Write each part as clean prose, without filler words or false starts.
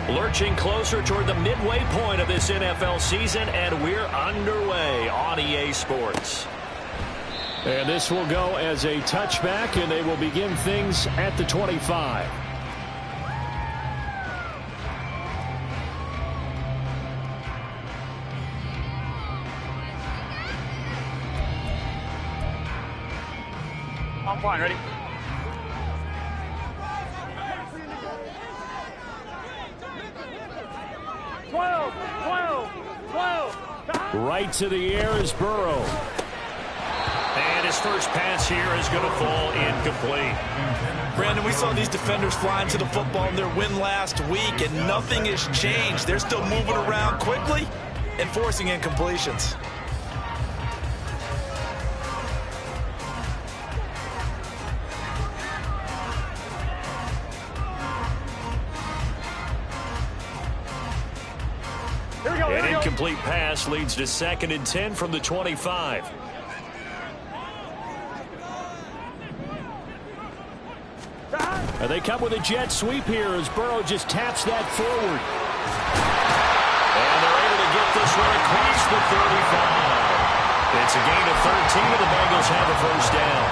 Lurching closer toward the midway point of this NFL season, and we're underway on EA Sports. And this will go as a touchback, and they will begin things at the 25. I'm fine. Ready? Right to the air is Burrow. And his first pass here is going to fall incomplete. Brandon, we saw these defenders flying to the football in their win last week, and nothing has changed. They're still moving around quickly and forcing incompletions. An incomplete pass leads to 2nd and 10 from the 25. And they come with a jet sweep here as Burrow just taps that forward. And they're able to get this one across the 35. It's a gain of 13, and the Bengals have a first down.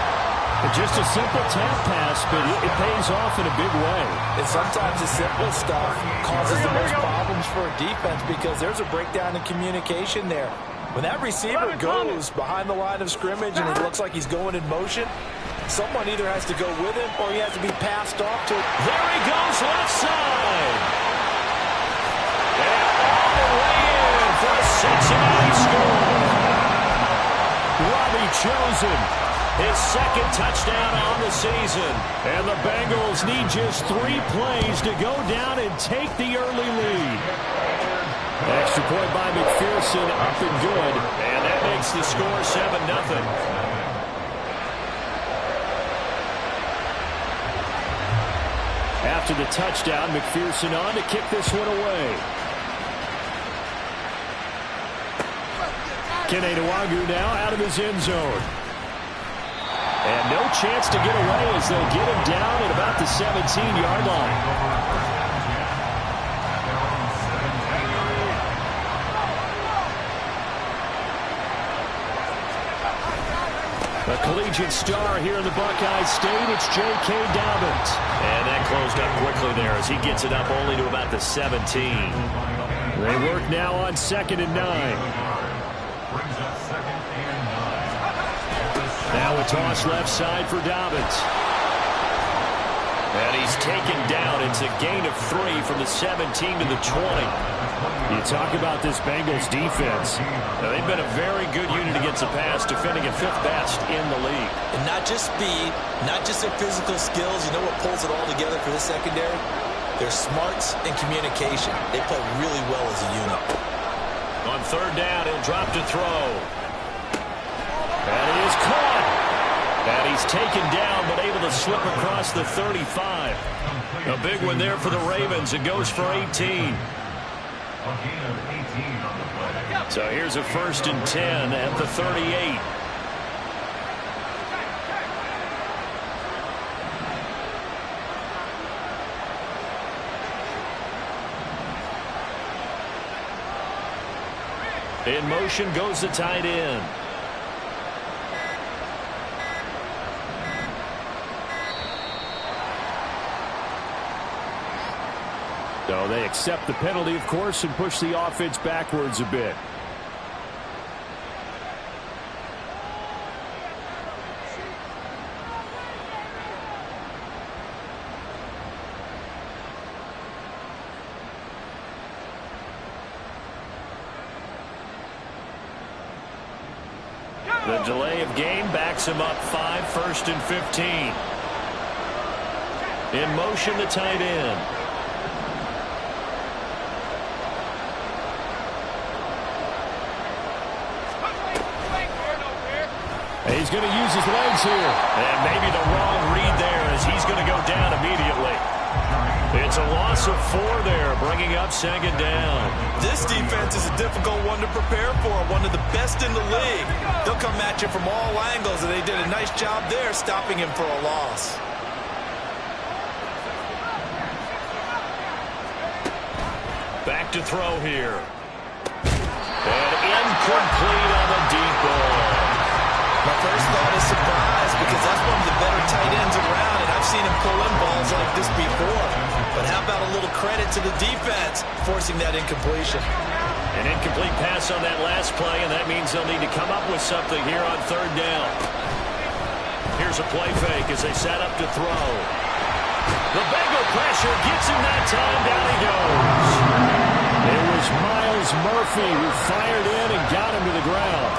Just a simple tap pass, but it pays off in a big way. And sometimes the simple stuff causes the most problems for a defense because there's a breakdown in communication there. When that receiver goes behind the line of scrimmage and it looks like he's going in motion, someone either has to go with him or he has to be passed off to. There he goes, left side. And all the way in for a Cincinnati score. Robbie Chosen. His 2nd touchdown on the season. And the Bengals need just 3 plays to go down and take the early lead. Extra point by McPherson, up and good. And that makes the score 7-0. After the touchdown, McPherson on to kick this one away. Kene Nwangwu now out of his end zone. And no chance to get away as they'll get him down at about the 17-yard line. A collegiate star here in the Buckeye State, it's J.K. Dobbins. And that closed up quickly there as he gets it up only to about the 17. They work now on 2nd and 9. Now a toss left side for Dobbins. And he's taken down. It's a gain of 3 from the 17 to the 20. You talk about this Bengals defense. Now, they've been a very good unit against the pass, defending at 5th best in the league. And not just speed, not just their physical skills. You know what pulls it all together for this secondary? Their smarts and communication. They play really well as a unit. On 3rd down, he'll drop to throw. And he is caught. And he's taken down, but able to slip across the 35. A big one there for the Ravens. It goes for 18. So here's a 1st and 10 at the 38. In motion goes the tight end. So they accept the penalty, of course, and push the offense backwards a bit. The delay of game backs him up 5, 1st and 15. In motion, the tight end. He's going to use his legs here. And maybe the wrong read there as he's going to go down immediately. It's a loss of 4 there, bringing up 2nd down. This defense is a difficult one to prepare for, one of the best in the league. They'll come at you from all angles, and they did a nice job there stopping him for a loss. back to throw here. And incomplete on the deep ball. My first thought is surprise because that's one of the better tight ends around, and I've seen him pull in balls like this before. But how about a little credit to the defense forcing that incompletion? An incomplete pass on that last play, and that means they'll need to come up with something here on third down. Here's a play fake as they set up to throw. The Bengal pressure gets him that time. Down he goes. It was Miles Murphy who fired in and got him to the ground.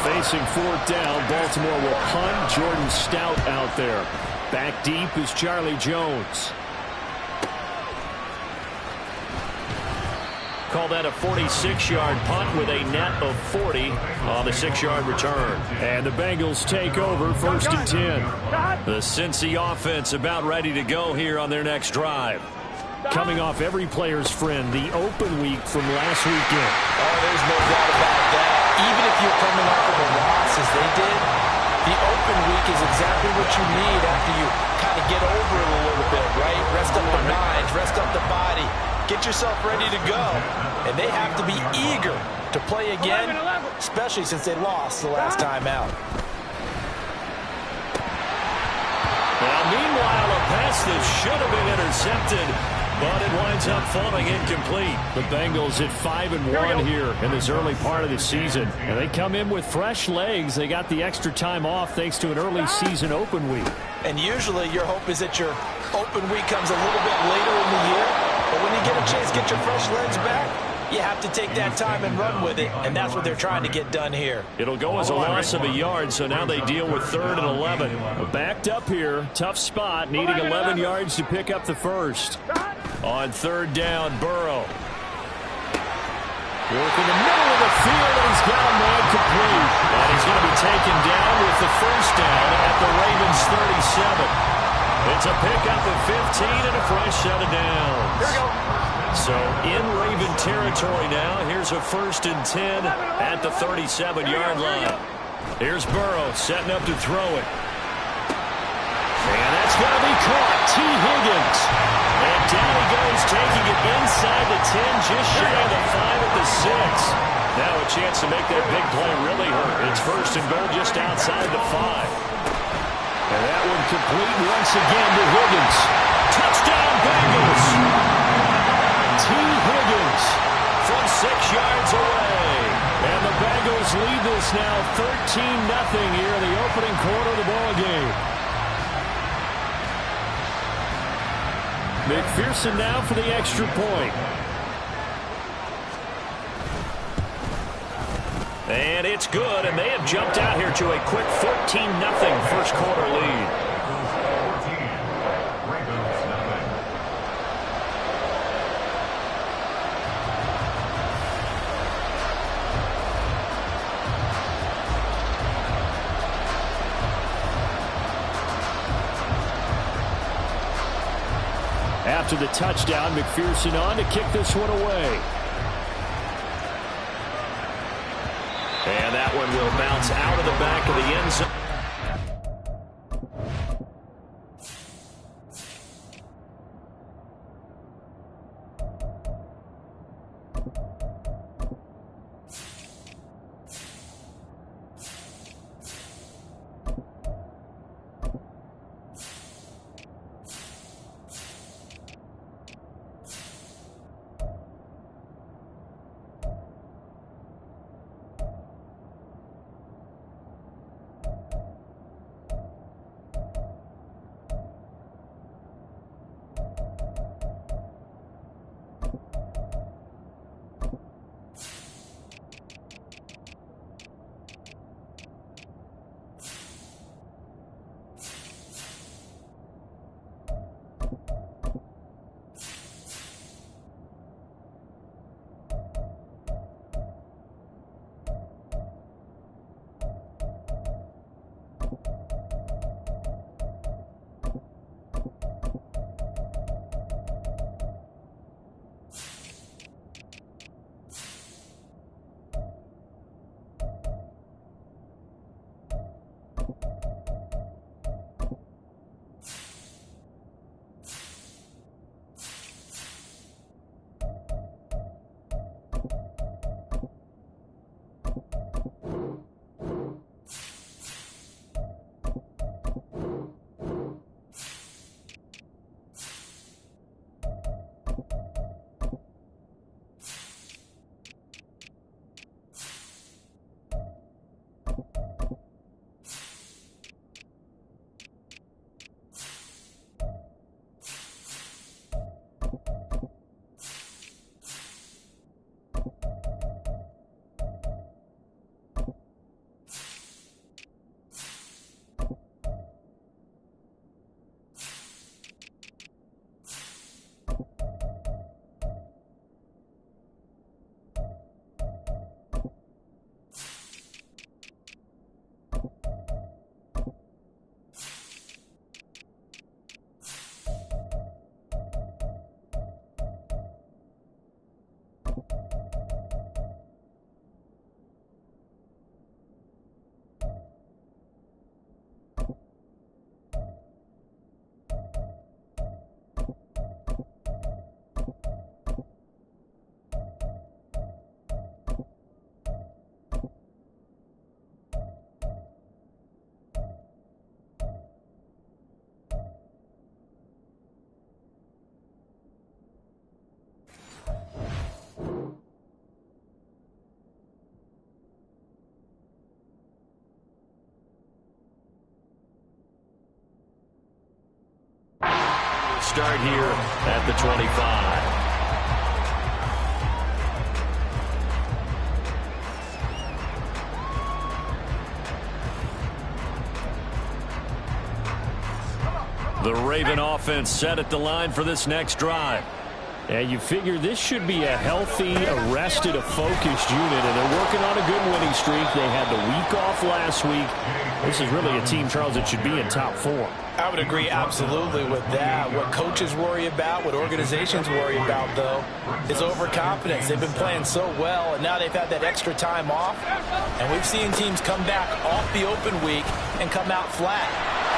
Facing fourth down, Baltimore will punt. Jordan Stout out there. Back deep is Charlie Jones. Call that a 46-yard punt with a net of 40 on the 6-yard return. And the Bengals take over, 1st and 10. The Cincy offense about ready to go here on their next drive. Coming off every player's friend, the open week from last weekend. Oh, there's no doubt about that. Even if you're coming off of a loss as they did, the open week is exactly what you need after you kind of get over it a little bit, right? Rest up the minds, rest up the body, get yourself ready to go. And they have to be eager to play again, especially since they lost the last time out. Well, meanwhile, a pass that should have been intercepted, but it winds up falling incomplete. The Bengals at 5-1 here in this early part of the season. And they come in with fresh legs. They got the extra time off thanks to an early season open week. And usually your hope is that your open week comes a little bit later in the year. But when you get a chance to get your fresh legs back, you have to take that time and run with it. And that's what they're trying to get done here. It'll go as a loss of a yard, so now they deal with 3rd and 11. Backed up here. Tough spot. Needing 11 yards to pick up the first. On 3rd down, Burrow. Work in the middle of the field, and he's got a man complete. And he's going to be taken down with the first down at the Ravens 37. It's a pickup of 15 and a fresh set of downs. Here we go. So in Raven territory now. Here's a 1st and 10 at the 37-yard line. Here's Burrow setting up to throw it. And that's going to be caught. T. Higgins. And down he goes, taking it inside the 10, just shy of the 5 at the 6. Now a chance to make that big play really hurt. It's 1st and goal just outside the 5. And that one complete once again to Higgins. Touchdown, Bengals. T. Higgins from 6 yards away. And the Bengals lead this now 13-0 here in the opening quarter of the ball game. McPherson now for the extra point. And it's good, and they have jumped out here to a quick 14-0 first quarter lead. After the touchdown, McPherson on to kick this one away. And that one will bounce out of the back of the end zone. start here at the 25. The Raven offense set at the line for this next drive. And you figure this should be a healthy, arrested, a focused unit, and they're working on a good winning streak. They had the week off last week. This is really a team, Charles, that should be in top form. I would agree absolutely with that. What coaches worry about, what organizations worry about, though, is overconfidence. They've been playing so well, and now they've had that extra time off. And we've seen teams come back off the open week and come out flat.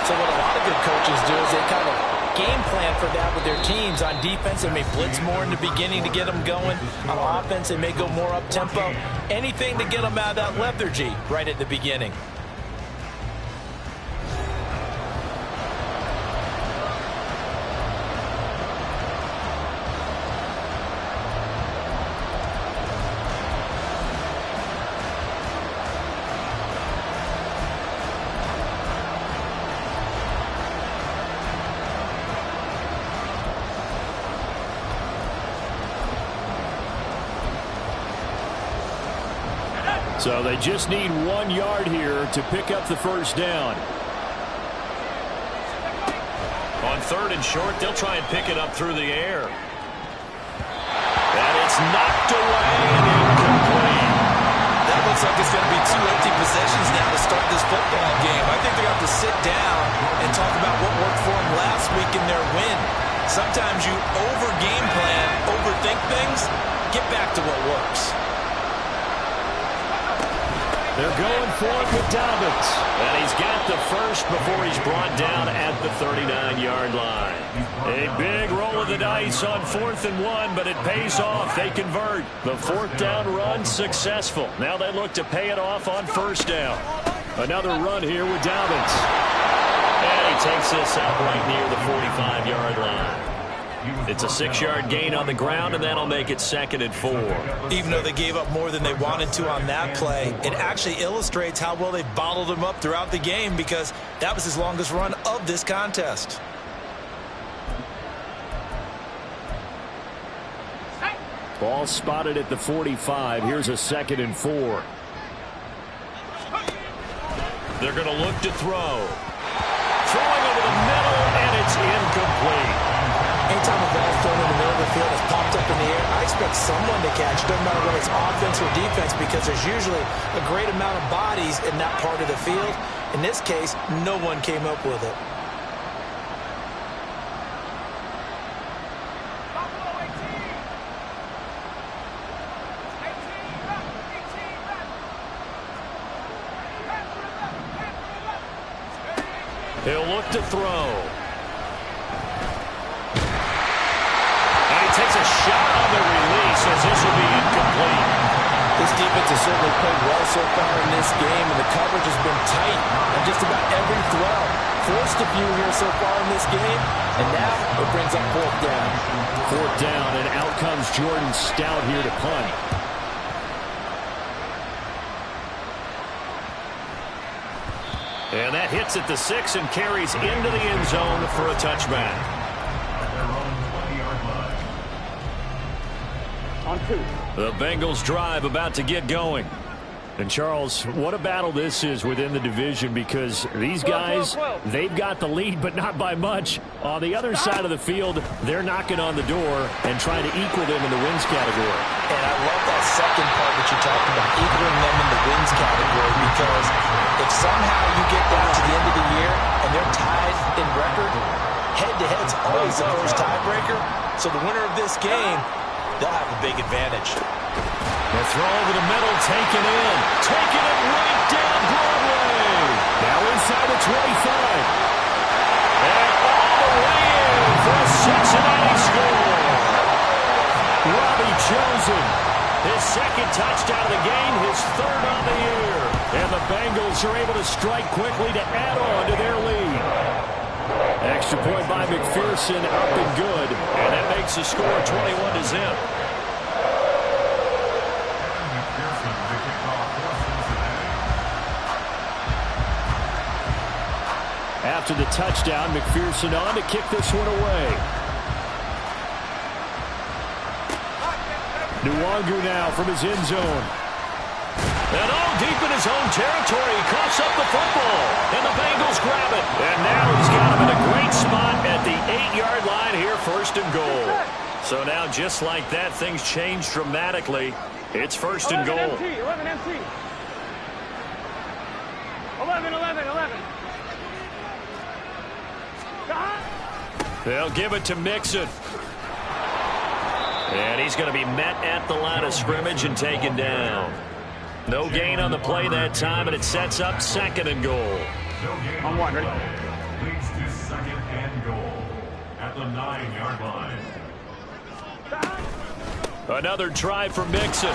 So what a lot of good coaches do is they kind of game plan for that with their teams. On defense, they may blitz more in the beginning to get them going. On offense, they may go more up-tempo. Anything to get them out of that lethargy right at the beginning. So they just need 1 yard here to pick up the first down. On 3rd and short, they'll try and pick it up through the air. And it's knocked away and incomplete. That looks like it's going to be 2 empty possessions now to start this football game. I think they're going to have to sit down and talk about what worked for them last week in their win. Sometimes you over-game plan, overthink things, get back to what works. They're going for it with Dobbins. And he's got the first before he's brought down at the 39-yard line. A big roll of the dice on 4th and 1, but it pays off. They convert. The 4th down run successful. Now they look to pay it off on 1st down. Another run here with Dobbins. And he takes this out right near the 45-yard line. It's a 6-yard gain on the ground, and that'll make it 2nd and 4. Even though they gave up more than they wanted to on that play, it actually illustrates how well they bottled them up throughout the game, because that was his longest run of this contest. Ball spotted at the 45. Here's a 2nd and 4. They're going to look to throw. Throwing over the middle, and it's incomplete. Anytime a ball thrown in the middle of the field has popped up in the air, I expect someone to catch. Doesn't matter whether it's offense or defense, because there's usually a great amount of bodies in that part of the field. In this case, no one came up with it. He'll look to throw. Takes a shot on the release as this will be incomplete. This defense has certainly played well so far in this game, and the coverage has been tight on just about every throw. Forced a few here so far in this game, and now it brings up 4th down. 4th down, and out comes Jordan Stout here to punt. And that hits at the 6 and carries into the end zone for a touchback. The Bengals drive about to get going. And, Charles, what a battle this is within the division, because these guys, they've got the lead, but not by much. On the other side of the field, they're knocking on the door and trying to equal them in the wins category. And I love that second part that you talked about, equaling them in the wins category, because if somehow you get down to the end of the year and they're tied in record, head-to-head's always the first tiebreaker. So the winner of this game, they'll have a big advantage. The throw over the middle, taken in. Taking it right down Broadway. Now inside the 25. And all the way in for a Cincinnati score. Robbie Chosen. His 2nd touchdown of the game, his 3rd on the year. And the Bengals are able to strike quickly to add on to their lead. Extra point by McPherson, up and good. And that makes the score 21-0. after the touchdown. McPherson on to kick this one away. Nwangu now from his end zone. And all deep in his own territory. He coughs up the football. And the Bengals grab it. And now he's got him in a great spot at the 8-yard line here, 1st and goal. So now, just like that, things change dramatically. It's 1st and goal. 11 MT. 11. They'll give it to Mixon. And he's going to be met at the line of scrimmage and taken down. No gain on the play that time, and it sets up 2nd and goal. On 1, ready? Leads to 2nd and goal at the 9-yard line. Another try for Mixon.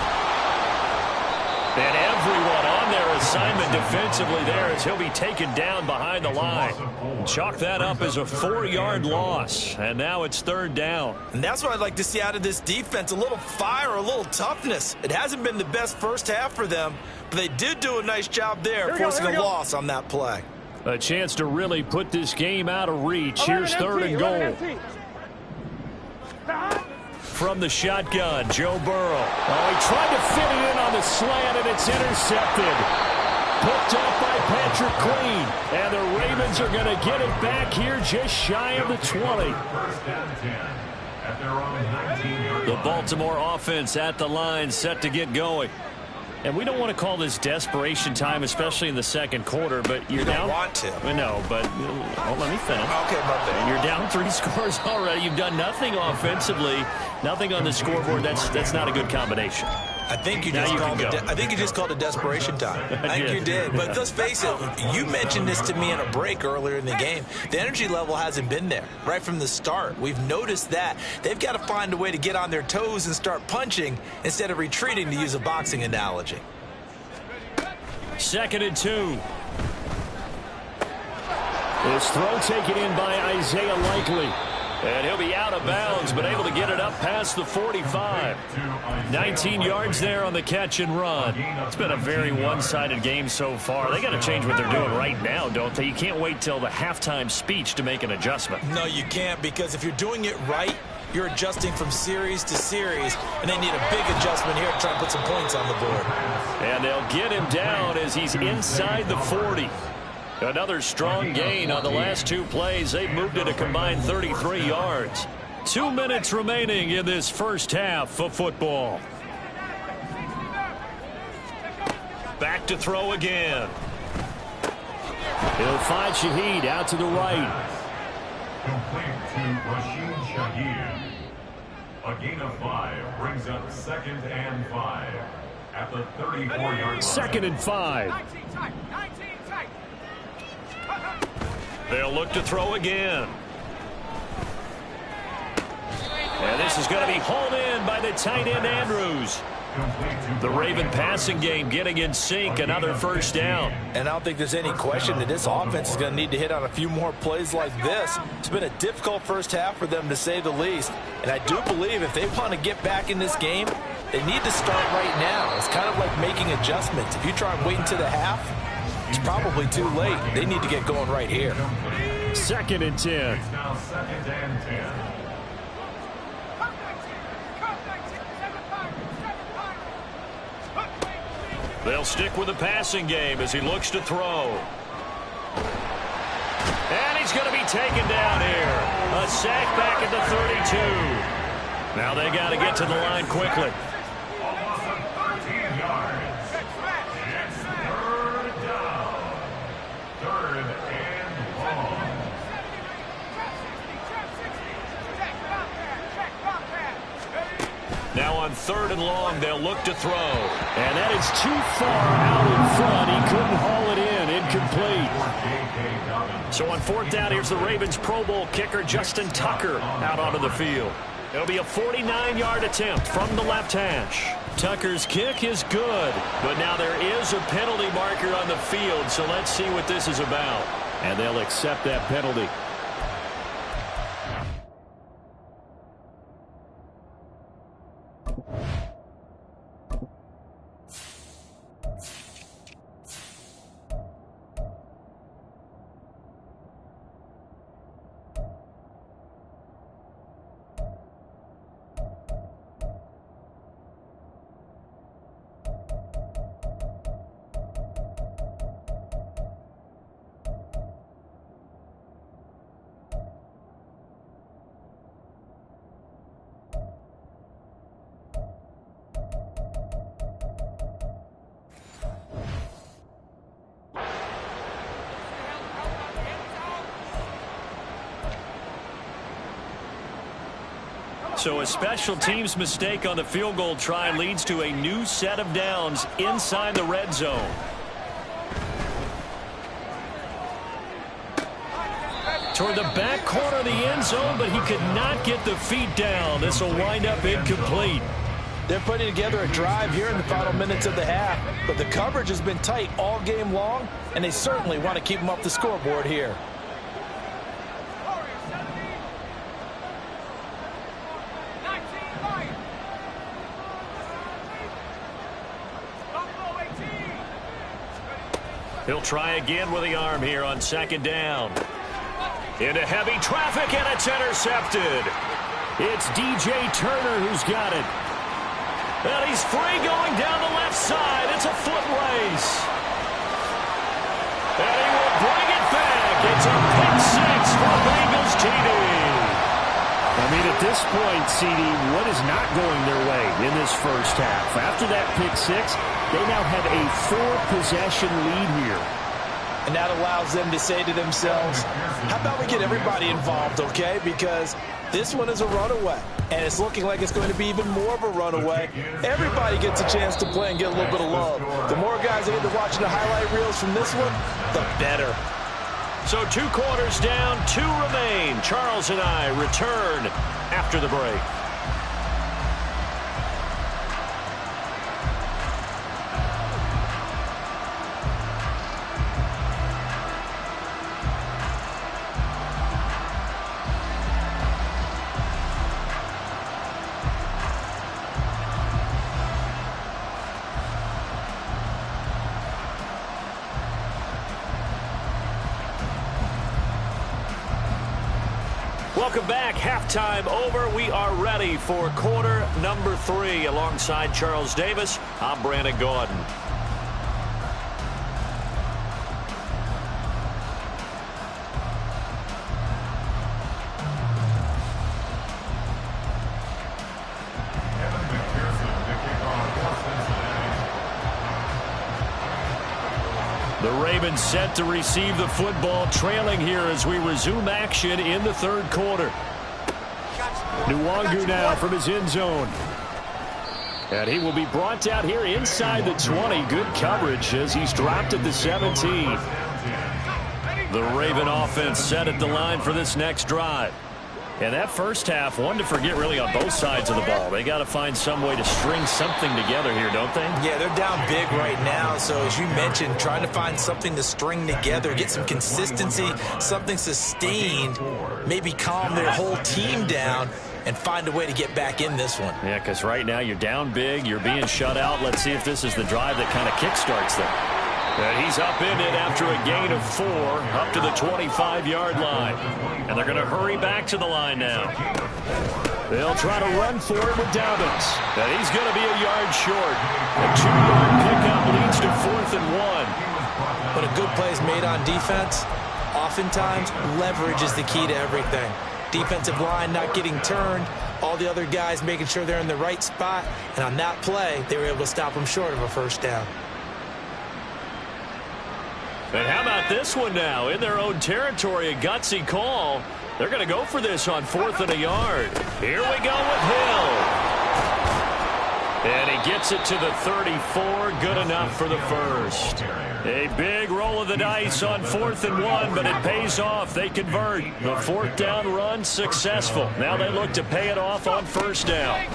And everyone on their assignment defensively there as he'll be taken down behind the line. Chalk that up as a 4-yard loss. And now it's 3rd down. And that's what I'd like to see out of this defense, a little fire, a little toughness. It hasn't been the best first half for them, but they did do a nice job there, forcing a loss on that play. A chance to really put this game out of reach. Here's 3rd and goal. From the shotgun, Joe Burrow. Oh, he tried to fit it in on the slant, and it's intercepted. Picked up by Patrick Queen. And the Ravens are going to get it back here just shy of the 20. 1st and 10 at their own 19-yard The line. Baltimore offense at the line, set to get going. And we don't want to call this desperation time, especially in the 2nd quarter, but you're You don't down. want to. No, but let me finish. Okay, my bad. You're down 3 scores already. You've done nothing offensively, nothing on the scoreboard. That's not a good combination. I think you Now just you called can it. go. I think you just called it desperation time. I think you did. But let's face it. You mentioned this to me in a break earlier in the game. The energy level hasn't been there right from the start. We've noticed that they've got to find a way to get on their toes and start punching instead of retreating, to use a boxing analogy. 2nd and 2. This throw taken in by Isaiah Likely. And he'll be out of bounds, but able to get it up past the 45. 19 yards there on the catch and run. It's been a very one-sided game so far. They got to change what they're doing right now, don't they? You can't wait till the halftime speech to make an adjustment. No, you can't, because if you're doing it right, you're adjusting from series to series, and they need a big adjustment here to try and put some points on the board. And they'll get him down as he's inside the 40. Another strong gain on the last 2 plays. They've moved it a combined 33 yards. 2 minutes remaining in this first half of football. Back to throw again. He'll find Shaheed out to the right. Complete to Rashid Shaheed. A gain of 5 brings up 2nd and 5 at the 34-yard line. 2nd and 5. They'll look to throw again. And this is going to be hauled in by the tight end Andrews. The Raven passing game getting in sync. Another 1st down. And I don't think there's any question that this offense is going to need to hit on a few more plays like this. It's been a difficult first half for them, to say the least. And I do believe if they want to get back in this game, they need to start right now. It's kind of like making adjustments. If you try and wait until the half, it's probably too late. They need to get going right here. 2nd and 10. It's now 2nd and 10. They'll stick with the passing game as he looks to throw. And he's going to be taken down here. A sack back at the 32. Now they got to get to the line quickly. Almost 13 yards. It's 3rd down. 3rd and long. Now on 3rd and long, they'll look to throw. And that is too far out in front. He couldn't haul it in. Incomplete. So on 4th down, here's the Ravens Pro Bowl kicker, Justin Tucker, out onto the field. It'll be a 49-yard attempt from the left hash. Tucker's kick is good, but now there is a penalty marker on the field, so let's see what this is about. And they'll accept that penalty. So a special teams mistake on the field goal try leads to a new set of downs inside the red zone. Toward the back corner of the end zone, but he could not get the feet down. This will wind up incomplete. They're putting together a drive here in the final minutes of the half, but the coverage has been tight all game long, and they certainly want to keep them off the scoreboard here. He'll try again with the arm here on second down. Into heavy traffic, and it's intercepted. It's DJ Turner who's got it. And he's free going down the left side. It's a foot race. And he will bring it back. It's a pick six for Bengals TD. I mean, at this point, CD, what is not going their way in this first half? After that pick six, they now have a 4-possession lead here. And that allows them to say to themselves, how about we get everybody involved, okay? Because this one is a runaway, and it's looking like it's going to be even more of a runaway. Everybody gets a chance to play and get a little bit of love. The more guys that get to watching the highlight reels from this one, the better. So 2 quarters down, 2 remain. Charles and I return after the break. Welcome back. Halftime over. We are ready for quarter number 3. Alongside Charles Davis, I'm Brandon Gaudin. The Ravens set to receive the football, trailing here as we resume action in the third quarter. Nwangu now from his end zone. And he will be brought down here inside the 20. Good coverage as he's dropped at the 17. The Raven offense set at the line for this next drive. And that first half, one to forget really on both sides of the ball. They got to find some way to string something together here, don't they? Yeah, they're down big right now. So as you mentioned, trying to find something to string together, get some consistency, something sustained, maybe calm their whole team down and find a way to get back in this one. Yeah, because right now you're down big, you're being shut out. Let's see if this is the drive that kind of kickstarts them. And he's up in it after a gain of 4 up to the 25-yard line. And they're going to hurry back to the line now. They'll try to run for it with Dobbins. And he's going to be a yard short. A 2-yard pickup leads to 4th and 1. But a good play is made on defense. Oftentimes, leverage is the key to everything. Defensive line not getting turned. All the other guys making sure they're in the right spot. And on that play, they were able to stop them short of a first down. And how about this one now? In their own territory, a gutsy call. They're going to go for this on 4th and a yard. Here we go with Hill. And he gets it to the 34. Good enough for the first. A big roll of the dice on 4th and 1, but it pays off. They convert. The 4th down run successful. Now they look to pay it off on first down.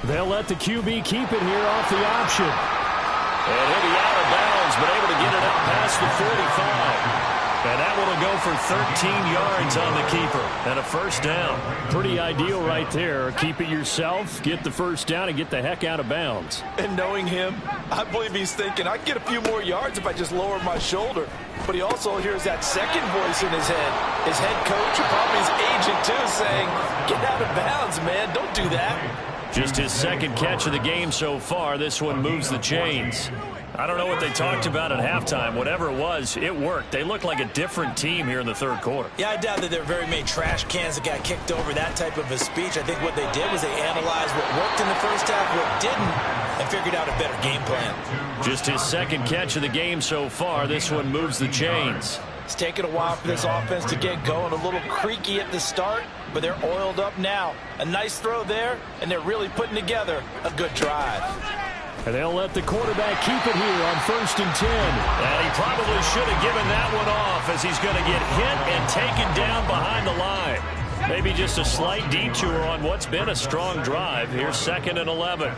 They'll let the QB keep it here off the option. And he'll be out of bounds, but able to get it out past the 45. And that one will go for 13 yards on the keeper and a first down. Pretty ideal right there. Keep it yourself, get the first down, and get the heck out of bounds. And knowing him, I believe he's thinking, I can get a few more yards if I just lower my shoulder. But he also hears that second voice in his head. His head coach, or probably his agent too, saying, get out of bounds, man. Don't do that. Just his second catch of the game so far. This one moves the chains. I don't know what they talked about at halftime. Whatever it was, it worked. They look like a different team here in the third quarter. Yeah, I doubt that there are very many trash cans that got kicked over, that type of a speech. I think what they did was they analyzed what worked in the first half, what didn't, and figured out a better game plan. Just his second catch of the game so far. This one moves the chains. It's taken a while for this offense to get going. A little creaky at the start, but they're oiled up now. A nice throw there, and they're really putting together a good drive. And they'll let the quarterback keep it here on 1st and 10. And he probably should have given that one off, as he's going to get hit and taken down behind the line. Maybe just a slight detour on what's been a strong drive. Here's 2nd and 11. A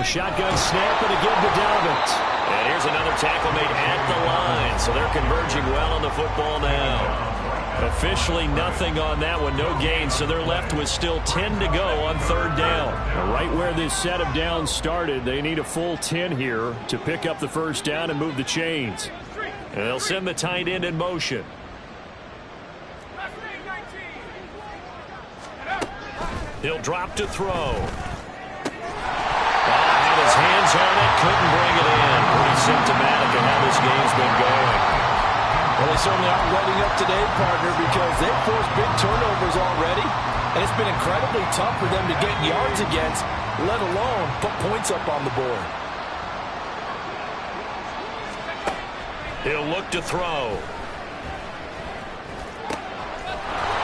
shotgun snap and again to Dobbins. And here's another tackle made at the line. So they're converging well on the football now. Officially nothing on that one, no gain, so they're left with still 10 to go on 3rd down. Right where this set of downs started, they need a full 10 here to pick up the 1st down and move the chains. And they'll send the tight end in motion. He'll drop to throw. Had his hands on it, couldn't bring it in. Pretty symptomatic of how this game's been going. Well, they certainly aren't letting up today, partner, because they've forced big turnovers already, and it's been incredibly tough for them to get yards against, let alone put points up on the board. He'll look to throw.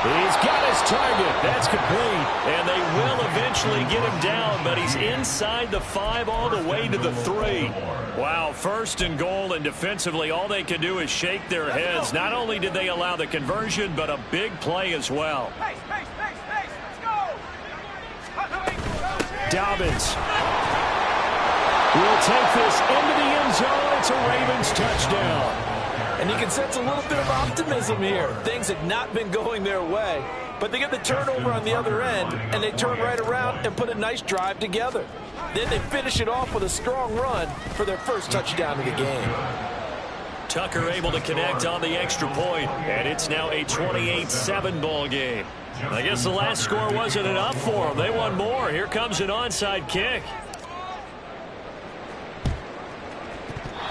He's got his target. That's complete. And they will eventually get him down, but he's inside the 5 all the way to the 3. Wow, 1st and goal, and defensively all they can do is shake their heads. Not only did they allow the conversion, but a big play as well. Dobbins will take this into the end zone. It's a Ravens touchdown. And you can sense a little bit of optimism here. Things have not been going their way, but they get the turnover on the other end, and they turn right around and put a nice drive together. Then they finish it off with a strong run for their 1st touchdown of the game. Tucker able to connect on the extra point, and it's now a 28-7 ball game. I guess the last score wasn't enough for them. They won more. Here comes an onside kick.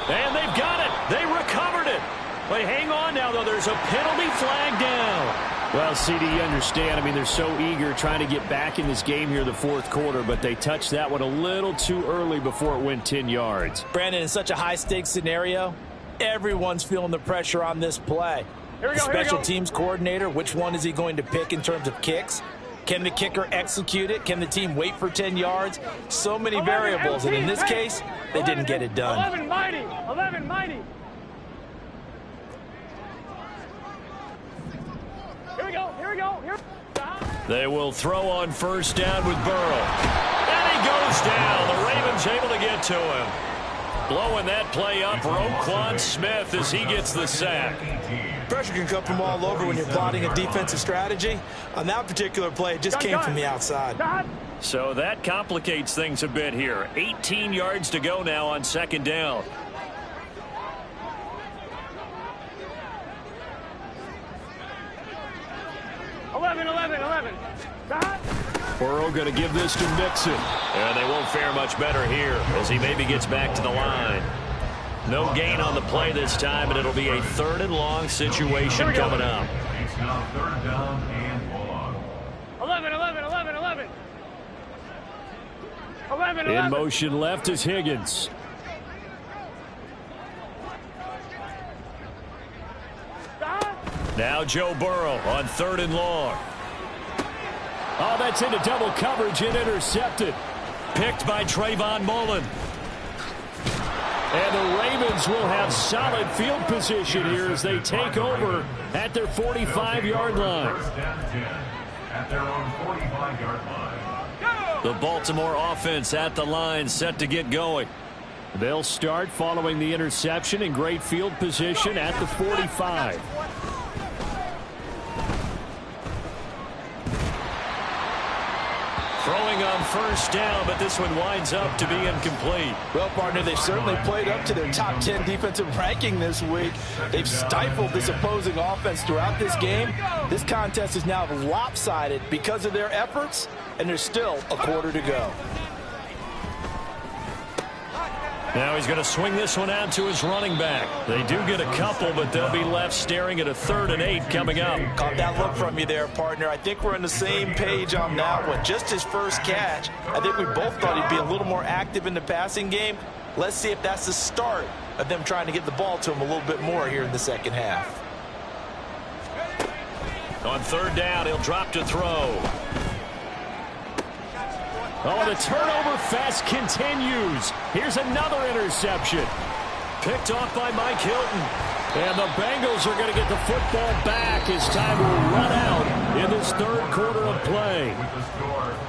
And they've got it. They recovered it. But hang on now, though. There's a penalty flag down. Well, CD, you understand. I mean, they're so eager trying to get back in this game here the 4th quarter, but they touched that one a little too early before it went 10 yards. Brandon, in such a high-stakes scenario, everyone's feeling the pressure on this play. The special teams coordinator, which one is he going to pick in terms of kicks? Can the kicker execute it? Can the team wait for 10 yards? So many variables, and in this case, they didn't get it done. 11 mighty. 11 mighty. Here we go. Here we go. Here. They will throw on 1st down with Burrow. And he goes down. The Ravens able to get to him. Blowing that play up, Roquan Smith as he gets the sack. Pressure can come from all over when you're plotting a defensive strategy. On that particular play, it just came from the outside. So that complicates things a bit here. 18 yards to go now on 2nd down. Burrow going to give this to Mixon. And they won't fare much better here as he maybe gets back to the line. No gain on the play this time, and it'll be a 3rd and long situation coming up. It's now 3rd down and long. 11. In motion left is Higgins. Now Joe Burrow on 3rd and long. Oh, that's into double coverage and intercepted. Picked by Trayvon Mullen. And the Ravens will have solid field position here as they take over at their 45-yard line. At their own 45-yard line. The Baltimore offense at the line, set to get going. They'll start following the interception in great field position at the 45. Throwing on 1st down, but this one winds up to be incomplete. Well, partner, they've certainly played up to their top 10 defensive ranking this week. They've stifled this opposing offense throughout this game. This contest is now lopsided because of their efforts, and there's still a quarter to go. Now he's going to swing this one out to his running back. They do get a couple, but they'll be left staring at a 3rd and 8 coming up. Caught that look from you there, partner. I think we're on the same page on that one. Just his first catch. I think we both thought he'd be a little more active in the passing game. Let's see if that's the start of them trying to get the ball to him a little bit more here in the second half. On third down, he'll drop to throw. Oh, the turnover fest continues. Here's another interception. Picked off by Mike Hilton. And the Bengals are going to get the football back as time will run out in this third quarter of play.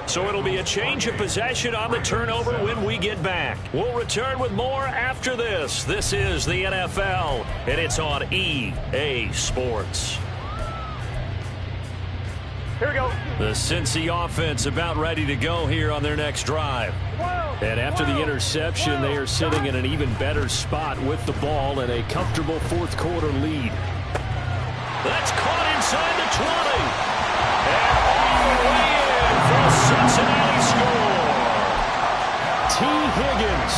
So it'll be a change of possession on the turnover when we get back. We'll return with more after this. This is the NFL, and it's on EA Sports. Here we go. The Cincy offense about ready to go here on their next drive. And after the interception, they are sitting in an even better spot with the ball and a comfortable fourth quarter lead. That's caught inside the 20. And all the way in for a Cincinnati score. T. Higgins.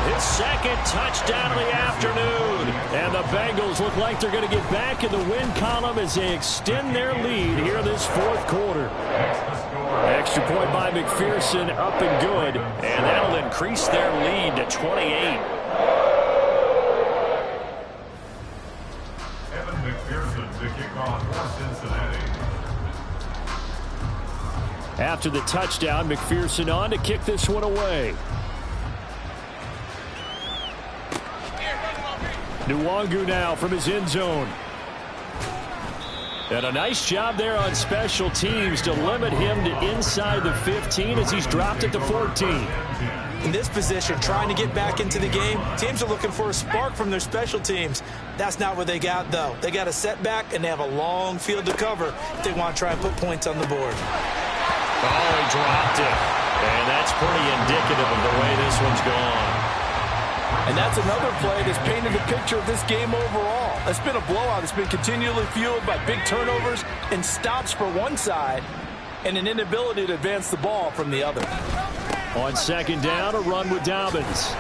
His second touchdown of the afternoon. And the Bengals look like they're going to get back in the win column as they extend their lead here this fourth quarter. Extra point by McPherson, up and good. And that'll increase their lead to 28. Evan McPherson to kick off for Cincinnati. After the touchdown, McPherson on to kick this one away. Nwangu now from his end zone. And a nice job there on special teams to limit him to inside the 15 as he's dropped it to 14. In this position, trying to get back into the game, teams are looking for a spark from their special teams. That's not what they got, though. They got a setback, and they have a long field to cover if they want to try and put points on the board. Oh, he dropped it. And that's pretty indicative of the way this one's gone. And that's another play that's painted a picture of this game overall. It's been a blowout. It's been continually fueled by big turnovers and stops for one side and an inability to advance the ball from the other. On second down, a run with Dobbins.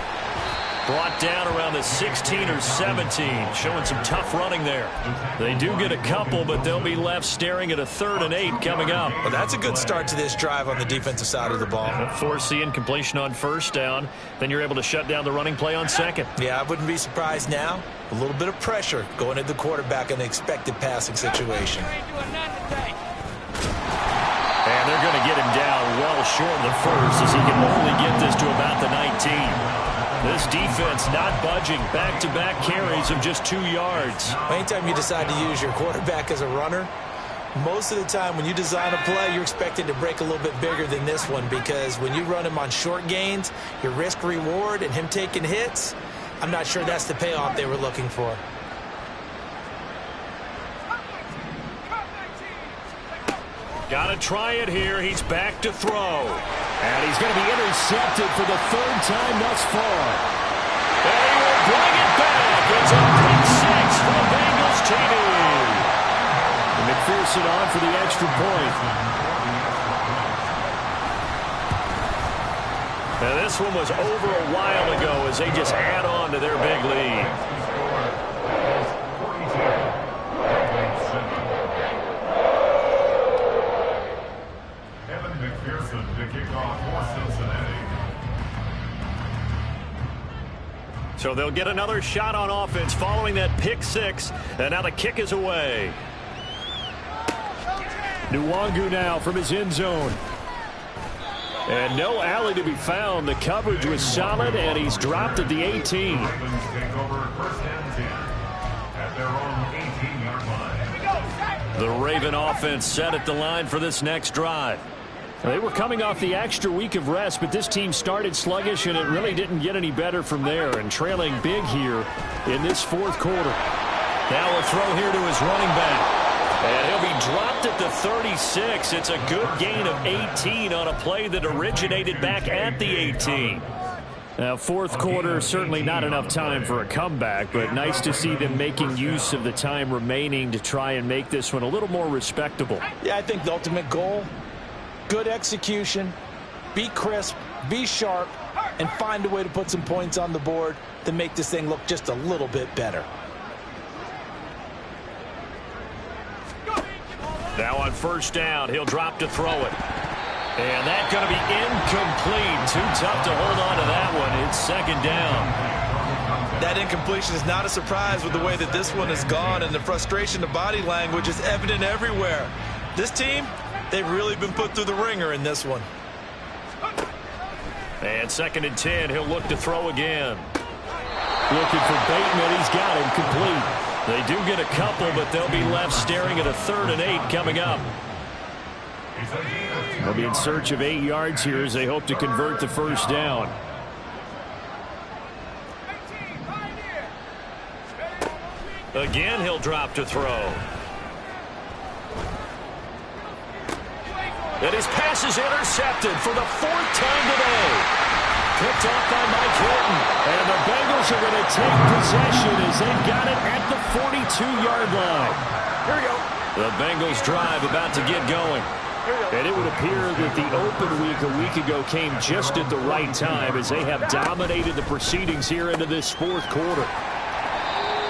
Brought down around the 16 or 17, showing some tough running there. They do get a couple, but they'll be left staring at a 3rd and 8 coming up. Well, that's a good start to this drive on the defensive side of the ball. Force the incompletion on first down. Then you're able to shut down the running play on second. Yeah, I wouldn't be surprised now. A little bit of pressure going at the quarterback in an expected passing situation. And they're going to get him down well short of the first as he can only get this to about the 19. This defense not budging. Back-to-back carries of just 2 yards. Anytime you decide to use your quarterback as a runner, most of the time when you design a play, you're expecting to break a little bit bigger than this one, because when you run him on short gains, your risk-reward and him taking hits, I'm not sure that's the payoff they were looking for. Got to try it here. He's back to throw. And he's going to be intercepted for the 3rd time thus far. And he will bring it back. It's a pick 6 for Bengals TD. And McPherson on for the extra point. Now this one was over a while ago as they just add on to their big lead. So they'll get another shot on offense following that pick 6. And now the kick is away. Nwangu now from his end zone. And no alley to be found. The coverage was solid, and he's dropped at the 18. The Raven offense set at the line for this next drive. They were coming off the extra week of rest, but this team started sluggish, and it really didn't get any better from there, and trailing big here in this fourth quarter. Now a throw here to his running back. And he'll be dropped at the 36. It's a good gain of 18 on a play that originated back at the 18. Now, fourth quarter, certainly not enough time for a comeback, but nice to see them making use of the time remaining to try and make this one a little more respectable. Yeah, I think the ultimate goal, good execution, be crisp, be sharp, and find a way to put some points on the board to make this thing look just a little bit better. Now on first down, he'll drop to throw it. And that's going to be incomplete. Too tough to hold on to that one. It's second down. That incompletion is not a surprise with the way that this one has gone, and the frustration, the body language is evident everywhere. This team, they've really been put through the ringer in this one. And 2nd and 10, he'll look to throw again. Looking for Bateman. He's got him complete. They do get a couple, but they'll be left staring at a 3rd and 8 coming up. They'll be in search of 8 yards here as they hope to convert the first down. Again, he'll drop to throw. And his pass is intercepted for the 4th time today. Picked off by Mike Hilton. And the Bengals are going to take possession as they've got it at the 42-yard line. Here we go. The Bengals drive about to get going. And it would appear that the open week a week ago came just at the right time as they have dominated the proceedings here into this 4th quarter.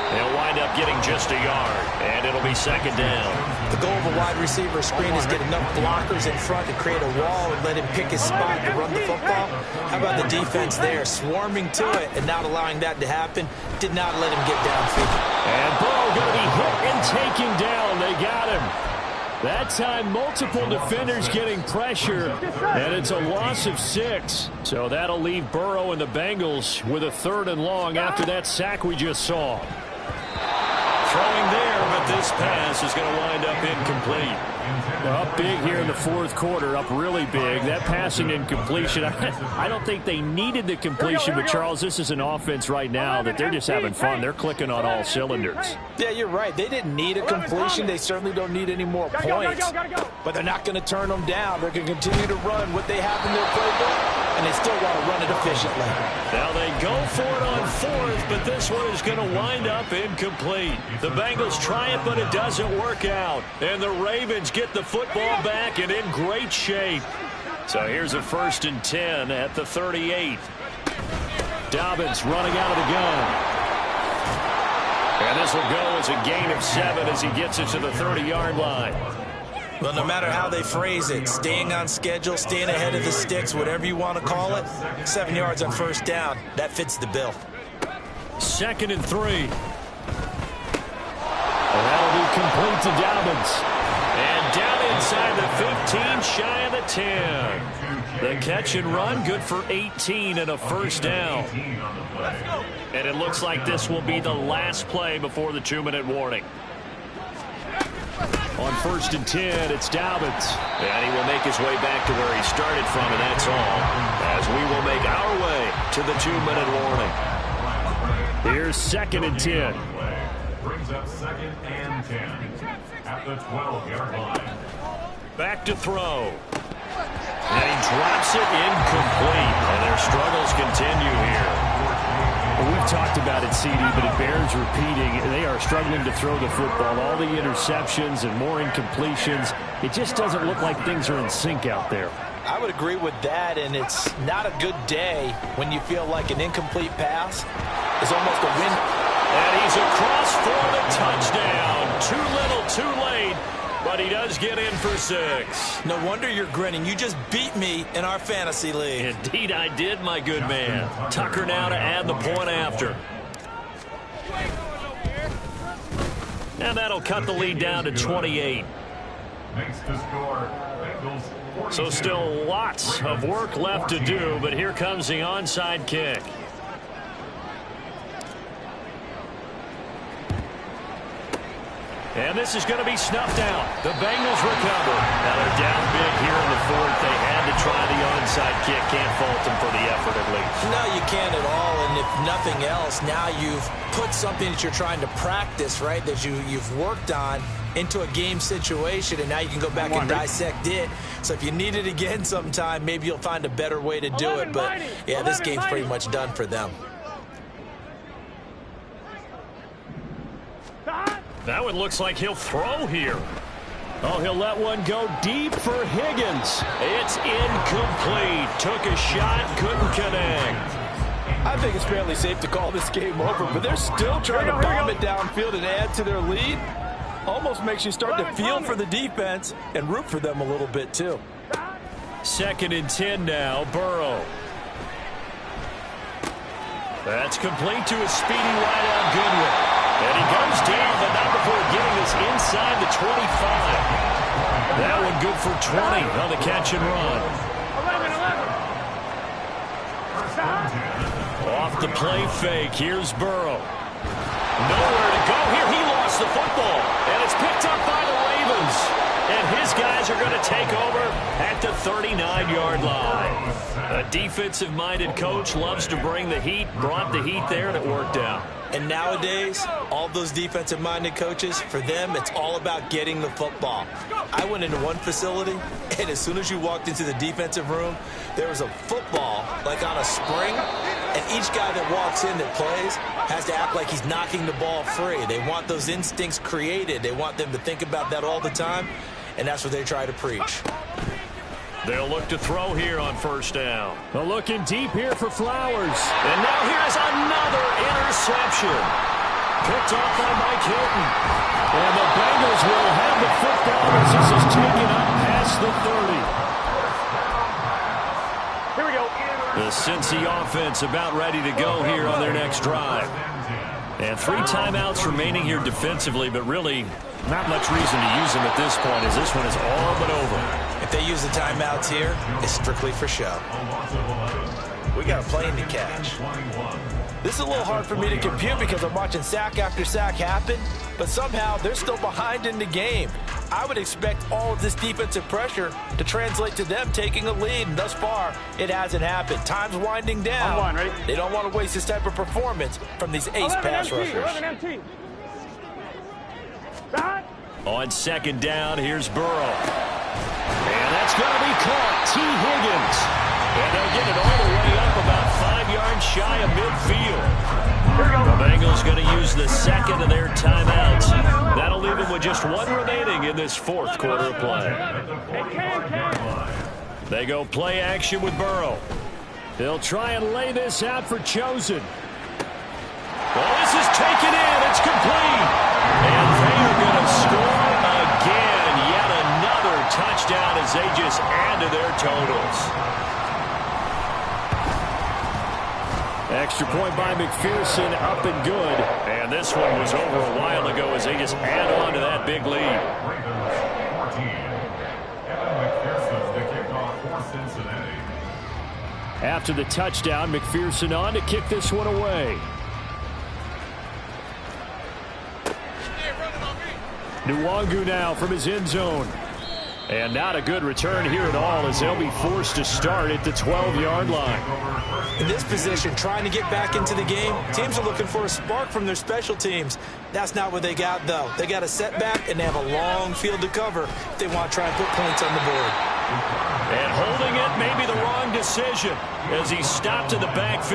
They'll wind up getting just a yard, and it'll be 2nd down. The goal of a wide receiver screen is get enough blockers in front to create a wall and let him pick his spot to run the football. How about the defense there, swarming to it and not allowing that to happen? Did not let him get downfield. And Burrow going to be hit and taken down. They got him. That time, multiple defenders getting pressure, and it's a loss of 6. So that'll leave Burrow and the Bengals with a 3rd and long after that sack we just saw. Throwing there, but this pass is going to wind up incomplete. Up big here in the 4th quarter, up really big. That passing incompletion, I don't think they needed the completion, but Charles, this is an offense right now that they're just having fun. They're clicking on all cylinders. Yeah, you're right. They didn't need a completion. They certainly don't need any more points. But they're not going to turn them down. They're going to continue to run what they have in their playbook, and they still want to run it efficiently. Now they go for it on 4th, but this one is going to wind up incomplete. The Bengals try it, but it doesn't work out. And the Ravens get the football back and in great shape. So here's a 1st and 10 at the 38. Dobbins running out of the gun. And this will go as a gain of 7 as he gets it to the 30-yard line. Well, no matter how they phrase it, staying on schedule, staying ahead of the sticks, whatever you want to call it, 7 yards on 1st down, that fits the bill. 2nd and 3. And that'll be complete to Dobbins. And down inside the 15, shy of the 10. The catch and run, good for 18 and a 1st down. And it looks like this will be the last play before the 2-minute warning. On 1st and 10, it's Dobbins. And he will make his way back to where he started from, and that's all. As we will make our way to the 2-minute warning. Here's 2nd and 10. Brings up 2nd and 10 at the 12-yard line. Back to throw. And he drops it incomplete. And their struggles continue here. Well, we've talked about it, CD, but it bears repeating. They are struggling to throw the football. All the interceptions and more incompletions. It just doesn't look like things are in sync out there. I would agree with that, and it's not a good day when you feel like an incomplete pass is almost a win. And he's across for the touchdown. Too little, too late, but he does get in for 6. No wonder you're grinning. You just beat me in our fantasy league. Indeed I did, my good man. Tucker now to add the point after. And that'll cut the lead down to 28. Makes the score. Bengals 42. So still lots of work left to do, but here comes the onside kick. And this is going to be snuffed out. The Bengals recover. Now they're down big here in the 4th. They had to try the onside kick. Can't fault them for the effort at least. No, you can't at all. And if nothing else, now you've put something that you're trying to practice, right, that you've worked on into a game situation, and now you can go back and dissect it. So if you need it again sometime, maybe you'll find a better way to do it. But, yeah, this game's pretty much done for them. That one looks like he'll throw here. Oh, he'll let one go deep for Higgins. It's incomplete. Took a shot, couldn't connect. I think it's fairly safe to call this game over, but they're still trying to bomb it downfield and add to their lead. Almost makes you start to feel for the defense and root for them a little bit, too. 2nd and 10 now, Burrow. That's complete to a speedy wideout Goodwin. And he goes down, but not before getting this inside the 25. That one good for 20 on the catch and run. 11. Off the play fake. Here's Burrow. Nowhere to go here. He lost the football. And it's picked up by the Ravens. And his guys are going to take over at the 39-yard line. A defensive-minded coach loves to bring the heat, brought the heat there, and it worked out. And nowadays, all those defensive-minded coaches, for them, it's all about getting the football. I went into one facility, and as soon as you walked into the defensive room, there was a football, like on a spring, and each guy that walks in that plays has to act like he's knocking the ball free. They want those instincts created. They want them to think about that all the time, and that's what they try to preach. They'll look to throw here on first down. Looking deep here for Flowers. And now here's another interception. Picked off by Mike Hilton. And the Bengals will have the football as this is taken up past the 30. Here we go. The Cincy offense about ready to go here on their next drive. And 3 timeouts remaining here defensively, but really not much reason to use them at this point as this one is all but over. If they use the timeouts here, it's strictly for show. We got a plane to catch. This is a little hard for me to compute because I'm watching sack after sack happen, but somehow they're still behind in the game. I would expect all of this defensive pressure to translate to them taking a lead, and thus far, it hasn't happened. Time's winding down. They don't want to waste this type of performance from these ace pass rushers. 11 MT. On second down, here's Burrow. And that's going to be caught. T. Higgins. And they'll get it all the way up about 5 yards shy of midfield. The Bengals going to use the second of their timeouts. That'll leave them with just one remaining in this fourth quarter of play. They go play action with Burrow. They'll try and lay this out for Chosen. Well, this is taken in. It's complete. And they are going to score again. Yet another touchdown as they just add to their totals. Extra point by McPherson, up and good. And this one was over a while ago as they just add on to that big lead. Ravens 14. Evan McPherson's the kickoff for Cincinnati. After the touchdown, McPherson on to kick this one away. Nwangu now from his end zone. And not a good return here at all as they'll be forced to start at the 12-yard line. In this position, trying to get back into the game, teams are looking for a spark from their special teams. That's not what they got, though. They got a setback, and they have a long field to cover if they want to try and put points on the board. And holding it may be the wrong decision as he stopped in the backfield.